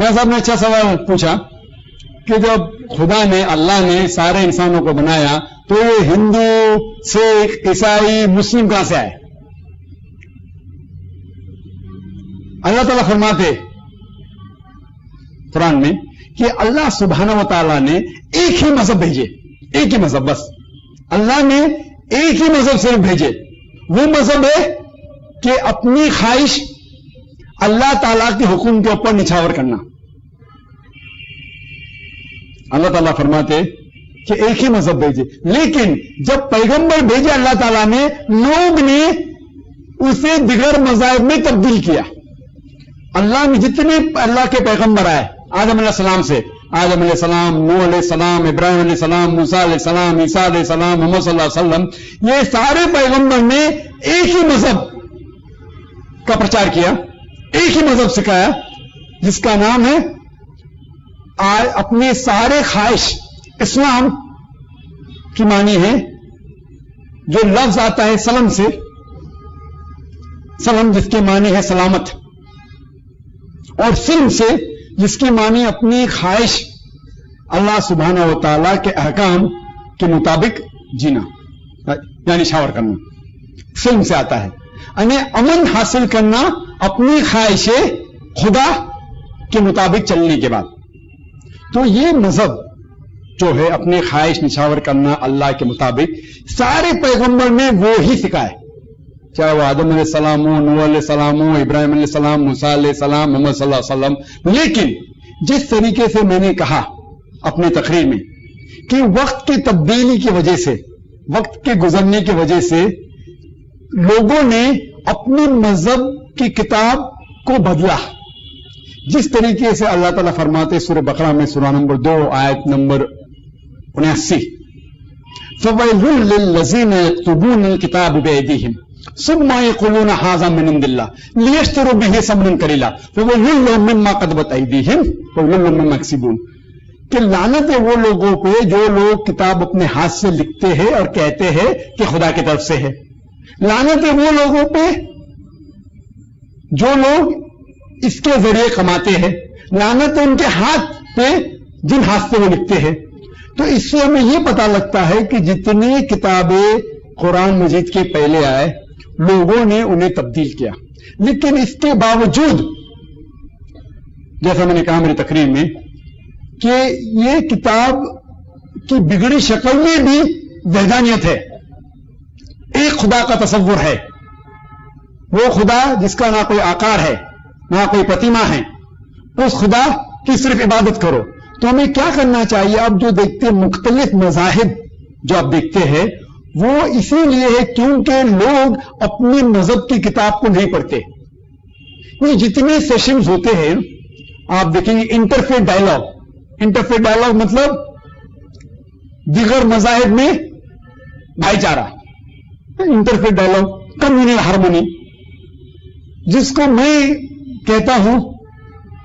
साहब ने अच्छा सवाल पूछा कि जब खुदा ने, अल्लाह ने सारे इंसानों को बनाया तो ये हिंदू, सिख, ईसाई, मुस्लिम कहां से आए? अल्लाह ताला फरमाते कुरान में कि अल्लाह सुब्हानहू व तआला ने एक ही मजहब भेजे, एक ही मजहब, बस अल्लाह ने एक ही मजहब सिर्फ भेजे। वो मजहब है कि अपनी ख्वाहिश अल्लाह ताला के हुक्म के ऊपर निछावर करना। अल्लाह ताला फरमाते कि एक ही मजहब भेजे, लेकिन जब पैगंबर भेजे अल्लाह ताला ने, लोग ने उसे दिगर मज़ाहिब में तब्दील किया। अल्लाह ने जितने अल्लाह के पैगंबर आए, आदम अलैहिस्सलाम से, आदम अलैहिस्सलाम, नूह अलैहिस्सलाम, इब्राहिम अलैहिस्सलाम, मूसा अलैहिस्सलाम, ईसा अलैहिस्सलाम, मोहम्मद सल्लल्लाहु अलैहि वसल्लम, ये सारे पैगंबर ने एक ही मजहब का प्रचार किया, एक ही मजहब सिखाया, जिसका नाम है अपने सारे ख्वाहिश। इस्लाम की मानी है, जो लफ्ज आता है सलम से, सलम जिसकी मानी है सलामत, और सिल्म से जिसकी मानी अपनी ख्वाहिश अल्लाह सुब्हानहू व तआला के अहकाम के मुताबिक जीना, यानी शावर करना, सिल्म से आता है, यानी अमन हासिल करना अपनी ख्वाहिश खुदा के मुताबिक चलने के बाद। तो ये मजहब जो है अपनी ख्वाहिश निछावर करना अल्लाह के मुताबिक, सारे पैगंबर ने वो ही सिखाए, चाहे वो आदम अलैहिस्सलाम हो, नूह अलैहिस्सलाम हो, इब्राहिम अलैहिस्सलाम, मूसा अलैहिस्सलाम, मोहम्मद सल्लल्लाहु अलैहि वसल्लम। लेकिन जिस तरीके से मैंने कहा अपनी तकरीर में कि वक्त की तब्दीली की वजह से, वक्त के गुजरने की वजह से लोगों ने अपने मजहब की किताब को बदला। जिस तरीके से अल्लाह ताला फरमाते सूरह बकरा में, सूरह नंबर 2 आयत नंबर 79, फवैलुल लिल्लज़ीना यक्तुबूनल किताब बिअयदीहिम सुम्मा यक़ूलूना हाज़ा मिन इंदिल्लाह लियश्तरू बिही समनन कलीला फवैलुल लहुम मिम्मा क़दमत अयदीहिम फवैलुल लहुम मिम्मा यक्सिबून। कि लानत है वो लोगों पे जो लोग किताब अपने हाथ से लिखते हैं और कहते हैं कि खुदा की तरफ से है। लानत है वो लोगों पे जो लोग इसके जरिए कमाते हैं। लानत है उनके हाथ पे जिन हाथ से वो लिखते हैं। तो इससे हमें यह पता लगता है कि जितनी किताबें कुरान मजीद के पहले आए, लोगों ने उन्हें तब्दील किया, लेकिन इसके बावजूद जैसा मैंने कहा मेरी तकरीर में कि ये किताब की बिगड़ी शक्ल में भी वहदानियत है, एक खुदा का तसव्वुर है, वो खुदा जिसका ना कोई आकार है ना कोई प्रतिमा है, उस खुदा की सिर्फ इबादत करो। तो हमें क्या करना चाहिए? अब जो देखते मुख्तलिफ मज़ाहिब जो आप देखते हैं वो इसीलिए है क्योंकि लोग अपने मजहब की किताब को नहीं पढ़ते। ये जितने सेशंस होते हैं आप देखेंगे, इंटरफेथ डायलॉग, इंटरफेथ डायलॉग मतलब दिगर मज़ाहिब में भाईचारा, इंटरफेथ डायलॉग, कम्युनल हार्मनी, जिसको मैं कहता हूं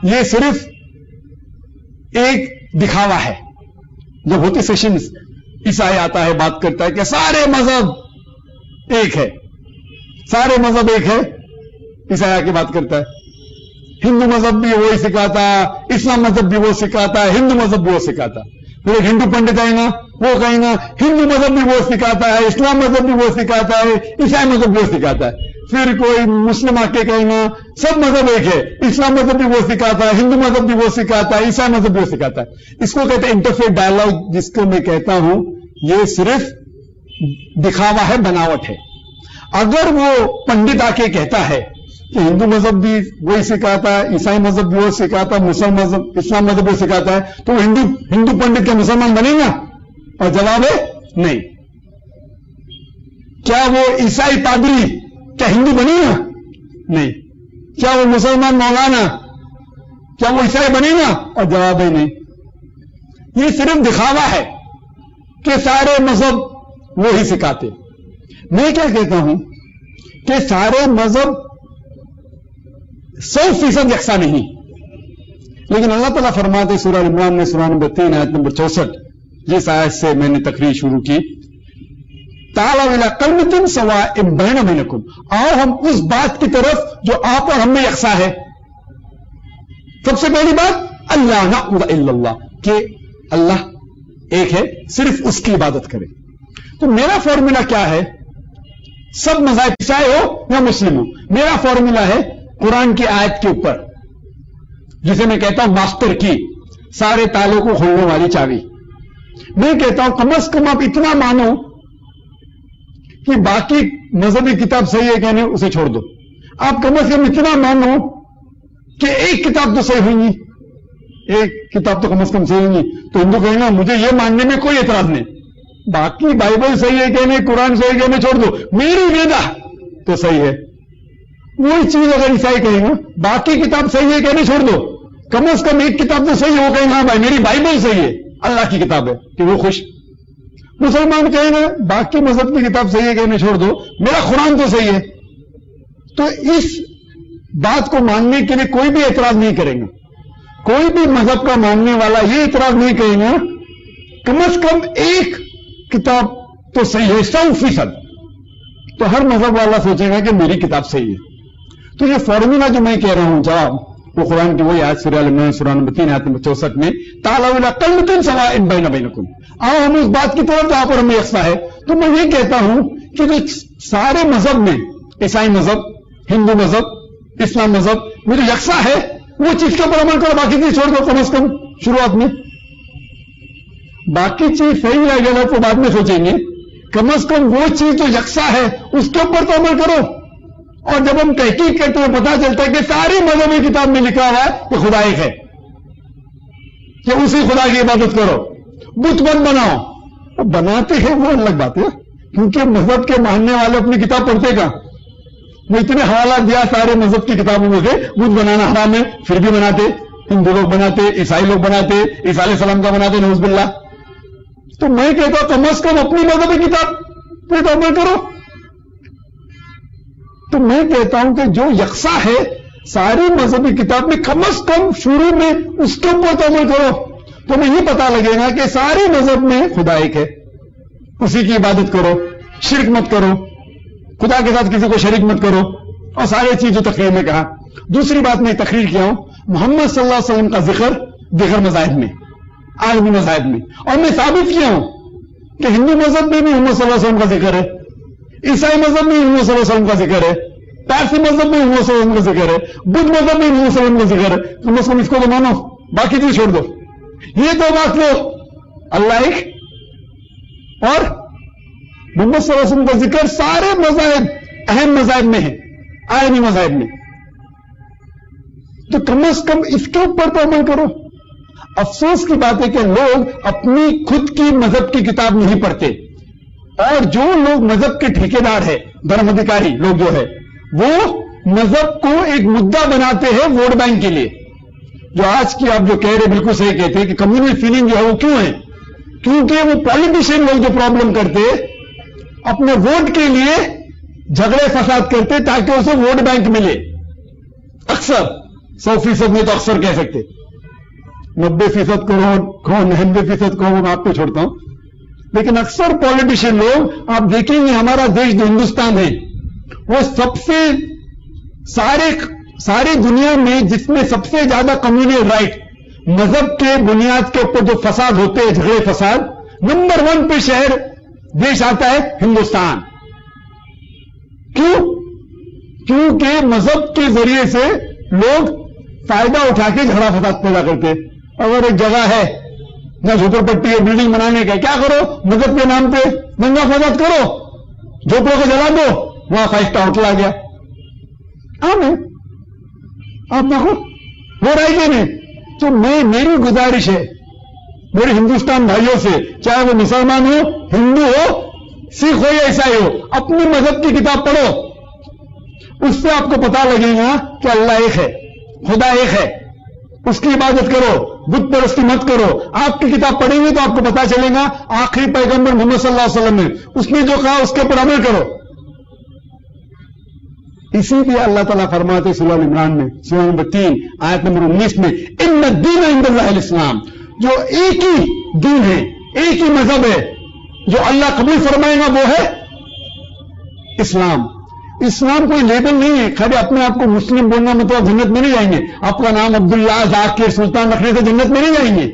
यह सिर्फ एक दिखावा है। जब होते सेशंस ईसाई आता है, बात करता है कि सारे मजहब एक है, सारे मजहब एक है, ईसाई आके बात करता है, हिंदू मजहब भी वही सिखाता, इस्लाम मजहब भी वो सिखाता है, हिंदू मजहब भी वो सिखाता। फिर एक हिंदू पंडित आएगा, वो कहेगा हिंदू मजहब भी वो सिखाता है, इस्लाम मजहब भी वो सिखाता है, ईसाई मजहब भी वो सिखाता है। फिर कोई मुस्लिम आके कहेगा सब मजहब एक है, इस्लाम मजहब भी वो सिखाता है, हिंदू मजहब भी वो सिखाता है, ईसाई मजहब भी वो सिखाता है। इसको कहते हैं इंटरफेथ डायलॉग, जिसको मैं कहता हूं ये सिर्फ दिखावा है, बनावट है। अगर वो पंडित आके कहता है कि हिंदू मजहब भी वही सिखाता है, ईसाई मजहब भी वो सिखाता है, मुसलमान मजहब, इस्लाम मजहब भी सिखाता है, तो हिंदू पंडित क्या मुसलमान बनेगा? और जवाब है नहीं। क्या वो ईसाई पादरी क्या हिंदू बनेगा? नहीं। क्या वो मुसलमान मौलाना क्या वो ईसाई बनेगा? और जवाब है नहीं। ये सिर्फ दिखावा है कि सारे मजहब वो ही सिखाते। मैं क्या कहता हूं कि सारे मजहब 100% यकसा नहीं, लेकिन अल्लाह ताला फरमाते सूरह इमरान में सूरह नंबर 3 आयत नंबर 64, जिस आयत से मैंने तकरीर शुरू की, ताअलाऊ इला कलिमतिन सवाइन बैना बैनकुम, आओ हम उस बात की तरफ जो आप और हम में यकसा है। सबसे पहली बात अल्लाह नअबुद इल्लल्लाह, कि अल्लाह एक है, सिर्फ उसकी इबादत करें। तो मेरा फॉर्मूला क्या है? सब मज़ाहिब चाहे हो या मुस्लिम हो, मेरा फॉर्मूला है कुरान की आयत के ऊपर, जिसे मैं कहता हूं मास्टर की, सारे तालों को खोलने वाली चाबी। मैं कहता हूं कम से कम आप इतना मानो कि बाकी मजहबी किताब सही है क्या नहीं, उसे छोड़ दो। आप कम से कम इतना मानो कि एक किताब तो सही होगी, एक किताब तो कम से कम सही होगी। तो हिंदू कहेंगे मुझे यह मानने में कोई एतराज नहीं, बाकी बाइबल सही है क्या नहीं, कुरान सही है क्या नहीं, छोड़ दो, मेरी वेदा तो सही है। वही चीज अगर ईसाई कहेंगे बाकी किताब सही है क्या नहीं, छोड़ दो, कम से कम एक किताब तो सही हो, कहेंगे हाँ भाई मेरी बाइबल सही है, अल्लाह की किताब है, कि वो खुश। मुसलमान कहेंगे बाकी मजहब की किताब सही है क्या नहीं, छोड़ दो, मेरा कुरान तो सही है। तो इस बात को मानने के लिए कोई भी एतराज नहीं करेगा, कोई भी मजहब का मानने वाला ये एतराज नहीं कहेगा कम से कम एक किताब तो सही है 100%। तो हर मजहब वाला सोचेगा कि मेरी किताब सही है। तो ये फॉर्मूला जो मैं कह रहा हूं जवाब, वो कुरान की वही आयत सूरह अल-इमरान सूरह नंबर 3 आयत नंबर 64 में ताला इला कलमतिन सवाइन बैना बैनकुम, आओ हम उस बात की तरफ जहां पर हमें यकसा है। तो मैं ये कहता हूं कि जो सारे मजहब में, ईसाई मजहब, हिंदू मजहब, इस्लाम मजहब में जो यकसा है वो चीज के ऊपर अमल करो, बाकी चीज छोड़ दो कम से कम शुरुआत में। बाकी चीज सही है गलत तो बाद में सोचेंगे, कम से कम वो चीज जो यकसा है उसके ऊपर तो अमल करो। और जब हम तहकीक करते हैं पता चलता है कि सारी मजहबी किताब में लिखा हुआ है कि खुदा एक है, कि उसी खुदा की इबादत करो, बुत मत बनाओ। तो बनाते हैं वो अलग बात है, क्योंकि मजहब के मानने वाले अपनी किताब पढ़ते का, वो इतने हवाला दिया सारे मजहब की किताबों में से बुत बनाना हराम है, फिर भी बनाते, हिंदू लोग बनाते, ईसाई लोग बनाते, ईसा अलैहिस्सलाम का बनाते, नऊज़ुबिल्लाह। तो मैं कहता हूं कम से कम अपनी मजहबी किताब पे तो अमल करो। तो मैं कहता हूं कि जो यकसा है सारी मजहबी किताब में कम से कम शुरू में उसके ऊपर तो अमल करो, तो हमें ये पता लगेगा कि सारे मजहब में खुदा एक है, उसी की इबादत करो, शिरक मत करो, खुदा के साथ किसी को शरीक मत करो, और सारी चीजें तकरीर में कहा। दूसरी बात मैं तकरीर किया हूं, मोहम्मद सल्लल्लाहु अलैहि वसल्लम का जिक्र दिगर मज़ाहिब में, आलमी मज़ाहिब में, और मैं साबित किया हूं कि हिंदू मजहब में भी मोहम्मद सल्लल्लाहु अलैहि वसल्लम का जिक्र है, ईसाई मजहब में मोहम्मद सल्लल्लाहु अलैहि वसल्लम का जिक्र है, पारसी मजहब में मोहम्मद सल्लल्लाहु अलैहि वसल्लम का जिक्र है, बुद्ध मजहब में मोहम्मद सल्लल्लाहु अलैहि वसल्लम का जिक्र है। कम से कम इसको तो मानो, बाकी चीज छोड़ दो। ये तो बात लो, अल्लाह एक और मोहम्मद सल्लल्लाहु अलैहि वसल्लम का जिक्र सारे मज़ाहिब, अहम मज़ाहिब में है, आलमी मज़ाहिब में। तो कम से कम इसके ऊपर तो अमल करो। अफसोस की बात है कि लोग अपनी खुद की मजहब की किताब नहीं पढ़ते, और जो लोग मजहब के ठेकेदार है, धर्म अधिकारी लोग जो है, वो मजहब को एक मुद्दा बनाते हैं वोट बैंक के लिए। जो आज की आप जो कह रहे बिल्कुल सही कहते हैं कि कम्युनल फीलिंग जो है वो क्यों है, क्योंकि वो पॉलिटिशियन लोग जो प्रॉब्लम करते अपने वोट के लिए झगड़े फसाद करते ताकि उसे वोट बैंक मिले। अक्सर 100% में तो अक्सर कह सकते, 90% कहो 99% कहो, मैं आपको छोड़ता हूं, लेकिन अक्सर पॉलिटिशियन लोग आप देखेंगे हमारा देश जो हिंदुस्तान है वो सबसे सारी दुनिया में जिसमें सबसे ज्यादा कम्युनल राइट, मजहब के बुनियाद के ऊपर जो फसाद होते हैं, झगड़े फसाद, नंबर 1 पे शहर देश आता है हिंदुस्तान। क्यों? क्योंकि मजहब के जरिए से लोग फायदा उठा के झगड़ा फसाद पैदा करते। अगर एक जगह है ना झोपड़पट्टी है, बिल्डिंग बनाने का, क्या करो, मदद के नाम पे दंगा फसाद करो, झोपड़ों को जला दो, वहां 5 स्टार होटल आ गया। आप देखो हो रहा है कि नहीं? तो मेरी गुजारिश है मेरे हिंदुस्तान भाइयों से, चाहे वो मुसलमान हो, हिंदू हो, सिख हो या ईसाई हो, अपनी मजहब की किताब पढ़ो, उससे आपको पता लगेगा कि अल्लाह एक है, खुदा एक है, उसकी इबादत करो, बुत परस्ती मत करो। आपकी किताब पढ़ेंगे तो आपको पता चलेगा आखिरी पैगंबर मोहम्मद सल्लल्लाहु अलैहि वसल्लम ने उसने जो कहा उसके ऊपर अमल करो। इसीलिए अल्लाह ताला फरमाते सूरह अल-इमरान में सूरह नंबर 3 आयत नंबर 19 में, इन्ना दीन इंदल्लाहिल इस्लाम, जो एक ही दीन है, एक ही मजहब है जो अल्लाह कबूल फरमाएगा वो है इस्लाम। اسلام کوئی لیبل نہیں ہے. خالی اپنے آپ کو مسلم بولنا مطلب جنت میں نہیں جائیں گے. آپ کا نام عبداللہ ذاکر سلطان رکھنے سے جنت میں نہیں جائیں گے.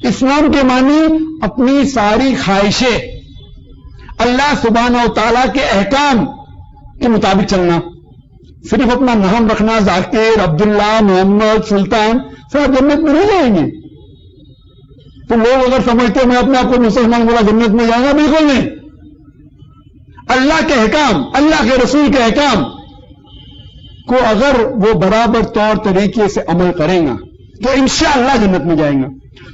اسلام کے معنی اپنی ساری خواہشیں اللہ سبحانہ و تعالیٰ کے احکام کے مطابق چلنا. صرف اپنا نام رکھنا ذاکر عبداللہ محمد سلطان سب جنت میں نہیں جائیں گے. تو لوگ اگر سمجھتے ہیں میں اپنے آپ کو مسلمان بولا جنت میں جاؤں گا، بالکل نہیں. اللہ کے احکام، اللہ کے رسول کے احکام کو اگر وہ برابر طور طریقے سے عمل کریں گا تو انشاءاللہ جنت میں جائیں گا.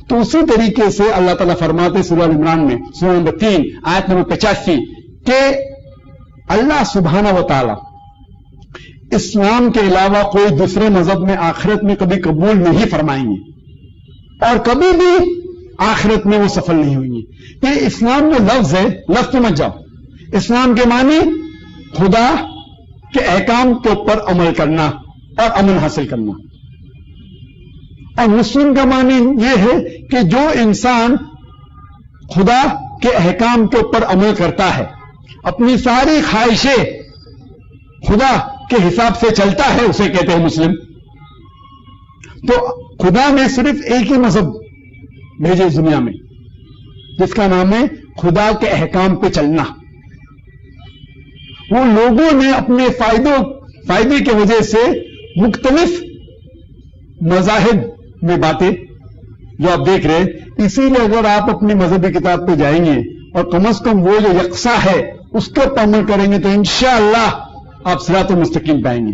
تو اسی طریقے سے اللہ تعالیٰ فرماتے سورہ عمران میں سورہ نمبر 3 آیت نمبر 85 کہ اللہ سبحانہ و تعالیٰ اسلام کے علاوہ کوئی دوسرے مذہب میں آخرت میں کبھی قبول نہیں فرمائیں گے اور کبھی بھی آخرت میں وہ سفل نہیں ہوئیں گے. یہ اسلام جو لفظ ہے، لفظ سمجھ جاؤ. اسلام کے معنی خدا کے احکام کے اوپر عمل کرنا اور امن حاصل کرنا. اور مسلم کا معنی یہ ہے کہ جو انسان خدا کے احکام کے اوپر عمل کرتا ہے، اپنی ساری خواہشیں خدا کے حساب سے چلتا ہے، اسے کہتے ہیں مسلم. تو خدا نے صرف ایک ہی مذہب بھیجے اس دنیا میں جس کا نام ہے خدا کے احکام پہ چلنا. وہ لوگوں نے اپنے فائدے کی وجہ سے مختلف مذاہب میں باتیں جو آپ دیکھ رہے، اسی لیے اگر آپ اپنی مذہبی کتاب پہ جائیں گے اور کم از کم وہ جو یکساں ہے اس کے اوپر عمل کریں گے تو انشاءاللہ آپ صراط مستقیم پائیں گے.